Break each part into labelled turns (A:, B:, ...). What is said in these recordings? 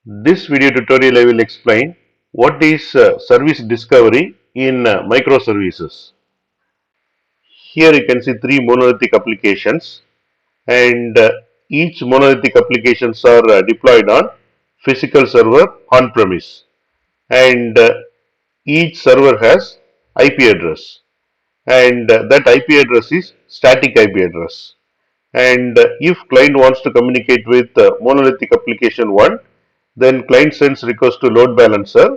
A: This video tutorial I will explain what is service discovery in microservices. Here you can see three monolithic applications and each monolithic applications are deployed on physical server on premise and each server has IP address and that IP address is static IP address. And if client wants to communicate with monolithic application 1, then client sends request to load balancer.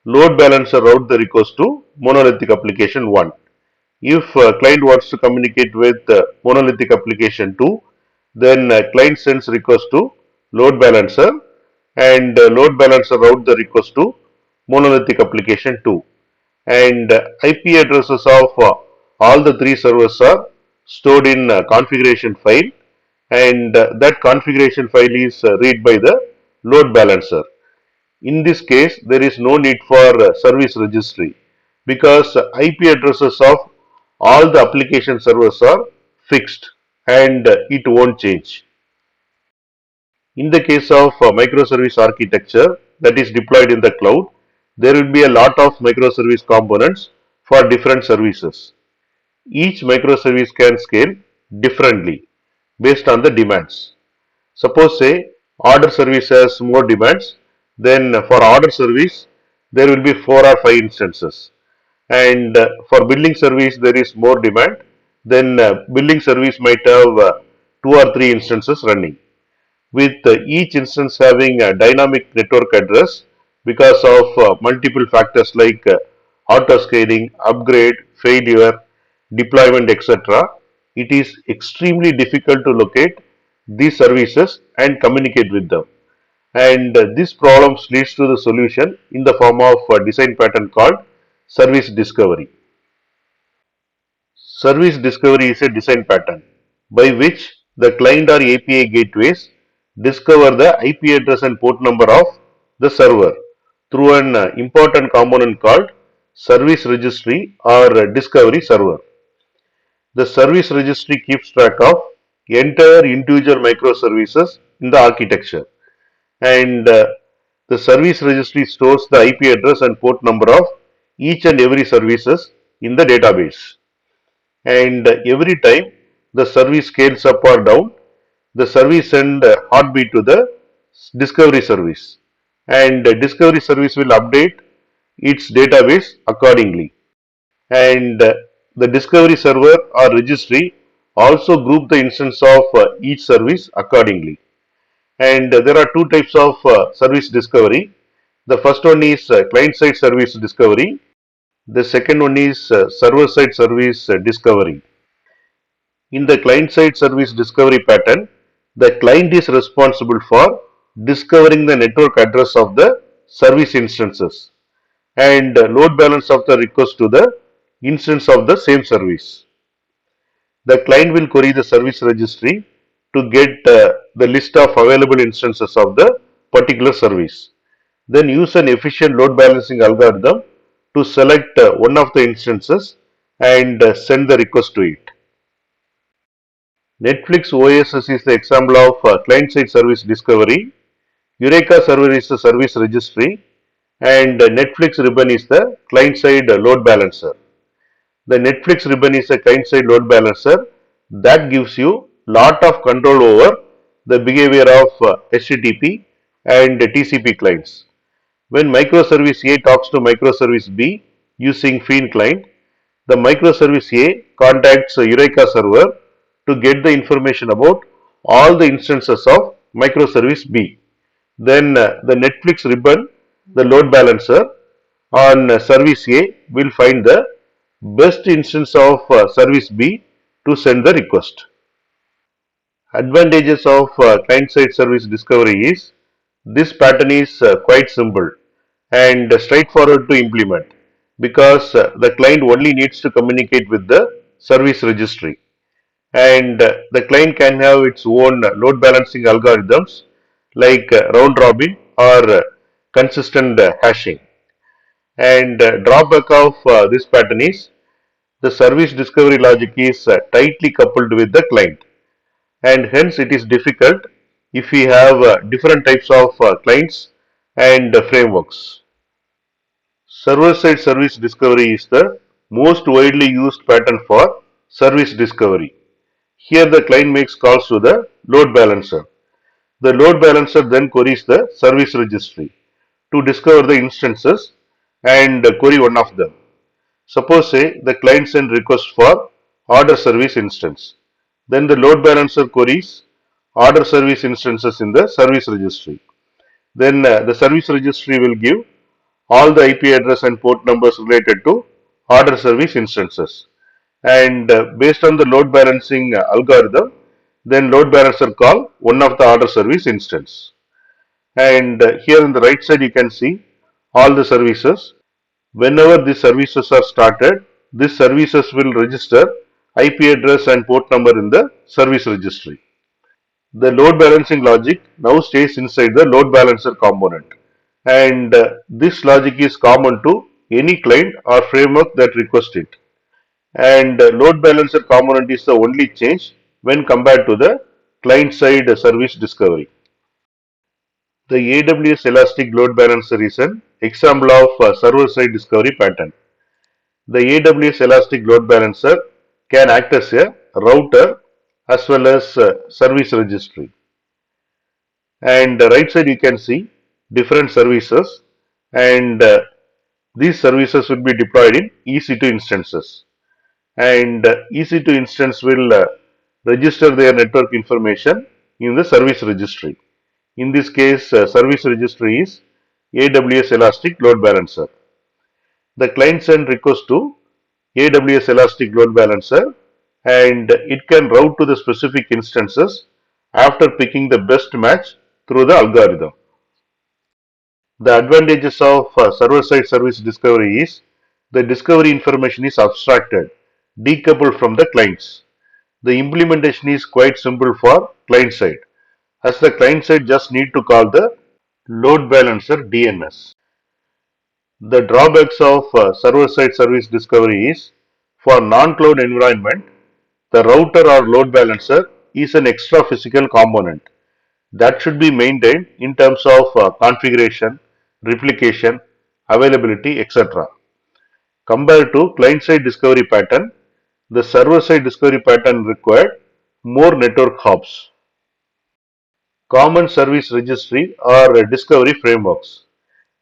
A: Load balancer route the request to monolithic application 1. If client wants to communicate with monolithic application 2, then client sends request to load balancer and load balancer route the request to monolithic application 2. And IP addresses of all the three servers are stored in configuration file, and that configuration file is read by the load balancer. In this case, there is no need for service registry because IP addresses of all the application servers are fixed and it won't change. In the case of microservice architecture that is deployed in the cloud, there will be a lot of microservice components for different services. Each microservice can scale differently based on the demands. Suppose say order service has more demands, then for order service there will be 4 or 5 instances, and for billing service there is more demand, then billing service might have 2 or 3 instances running, with each instance having a dynamic network address because of multiple factors like auto scaling, upgrade, failure, deployment, etc. It is extremely difficult to locate these services and communicate with them. And this problem leads to the solution in the form of a design pattern called service discovery. Service discovery is a design pattern by which the client or API gateways discover the IP address and port number of the server through an important component called service registry or discovery server. The service registry keeps track of entire individual microservices in the architecture, and the service registry stores the IP address and port number of each and every services in the database. And every time the service scales up or down, the service send heartbeat to the discovery service, and discovery service will update its database accordingly. And the discovery server or registry also group the instance of each service accordingly. And there are two types of service discovery. The first one is client side service discovery. The second one is server side service discovery. In the client side service discovery pattern, the client is responsible for discovering the network address of the service instances and load balance of the request to the instance of the same service. The client will query the service registry to get the list of available instances of the particular service. Then use an efficient load balancing algorithm to select one of the instances and send the request to it. Netflix OSS is the example of client-side service discovery. Eureka server is the service registry, and Netflix ribbon is the client-side load balancer. The Netflix ribbon is a client-side load balancer that gives you lot of control over the behavior of HTTP and TCP clients. When microservice A talks to microservice B using Fiend client, the microservice A contacts Eureka server to get the information about all the instances of microservice B. Then the Netflix ribbon, the load balancer on service A will find the best instance of service B to send the request. Advantages of client-side service discovery is this pattern is quite simple and straightforward to implement because the client only needs to communicate with the service registry, and the client can have its own load balancing algorithms like round robin or consistent hashing. And drawback of this pattern is the service discovery logic is tightly coupled with the client, and hence it is difficult if we have different types of clients and frameworks. Server-side service discovery is the most widely used pattern for service discovery. Here the client makes calls to the load balancer. The load balancer then queries the service registry to discover the instances and query one of them. Suppose say the client sends request for order service instance. Then the load balancer queries order service instances in the service registry. Then the service registry will give all the IP address and port numbers related to order service instances. And based on the load balancing algorithm, then load balancer call one of the order service instance. And here on the right side you can see all the services. Whenever these services are started, these services will register IP address and port number in the service registry. The load balancing logic now stays inside the load balancer component, and this logic is common to any client or framework that requests it. And load balancer component is the only change when compared to the client side service discovery. The AWS Elastic Load Balancer is an example of server side discovery pattern. The AWS Elastic Load Balancer can act as a router as well as service registry. And the right side you can see different services, and these services will be deployed in EC2 instances, and EC2 instance will register their network information in the service registry. In this case, service registry is AWS Elastic Load Balancer. The client send request to AWS Elastic Load Balancer, and it can route to the specific instances after picking the best match through the algorithm. The advantages of server-side service discovery is the discovery information is abstracted, decoupled from the clients. The implementation is quite simple for client side, as the client side just need to call the load balancer DNS. The drawbacks of server-side service discovery is for non-cloud environment, the router or load balancer is an extra physical component that should be maintained in terms of configuration, replication, availability, etc. Compared to client-side discovery pattern, the server-side discovery pattern required more network hops. Common service registry or discovery frameworks.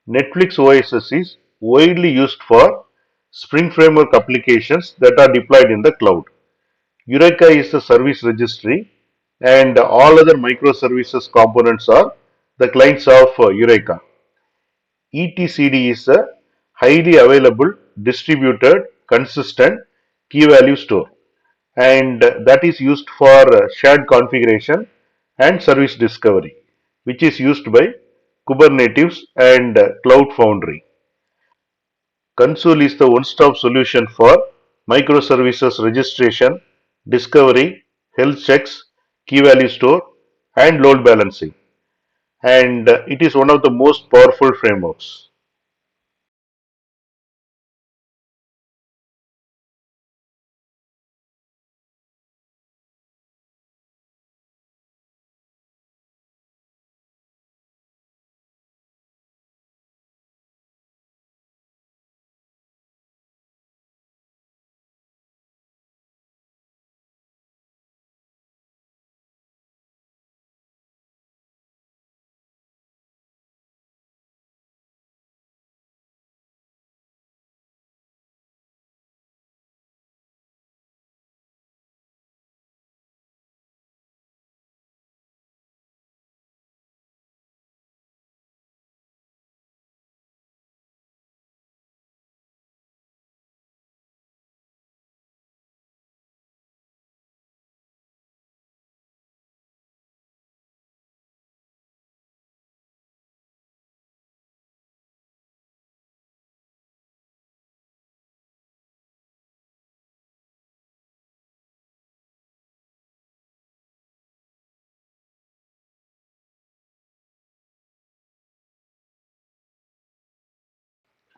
A: Netflix OSS is widely used for Spring Framework applications that are deployed in the cloud. Eureka is the service registry, and all other microservices components are the clients of Eureka. etcd is a highly available, distributed, consistent key value store, and that is used for shared configuration and service discovery, which is used by Kubernetes and Cloud Foundry. Consul is the one-stop solution for microservices registration, discovery, health checks, key value store, and load balancing. And it is one of the most powerful frameworks.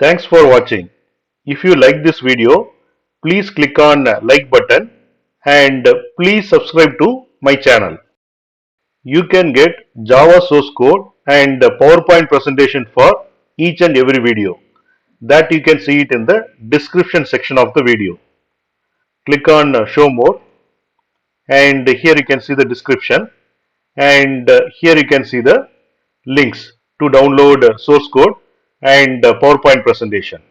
A: Thanks for watching. If you like this video, please click on like button, and please subscribe to my channel. You can get Java source code and PowerPoint presentation for each and every video. That you can see it in the description section of the video. Click on show more, and here you can see the description, and here you can see the links to download source code and PowerPoint presentation.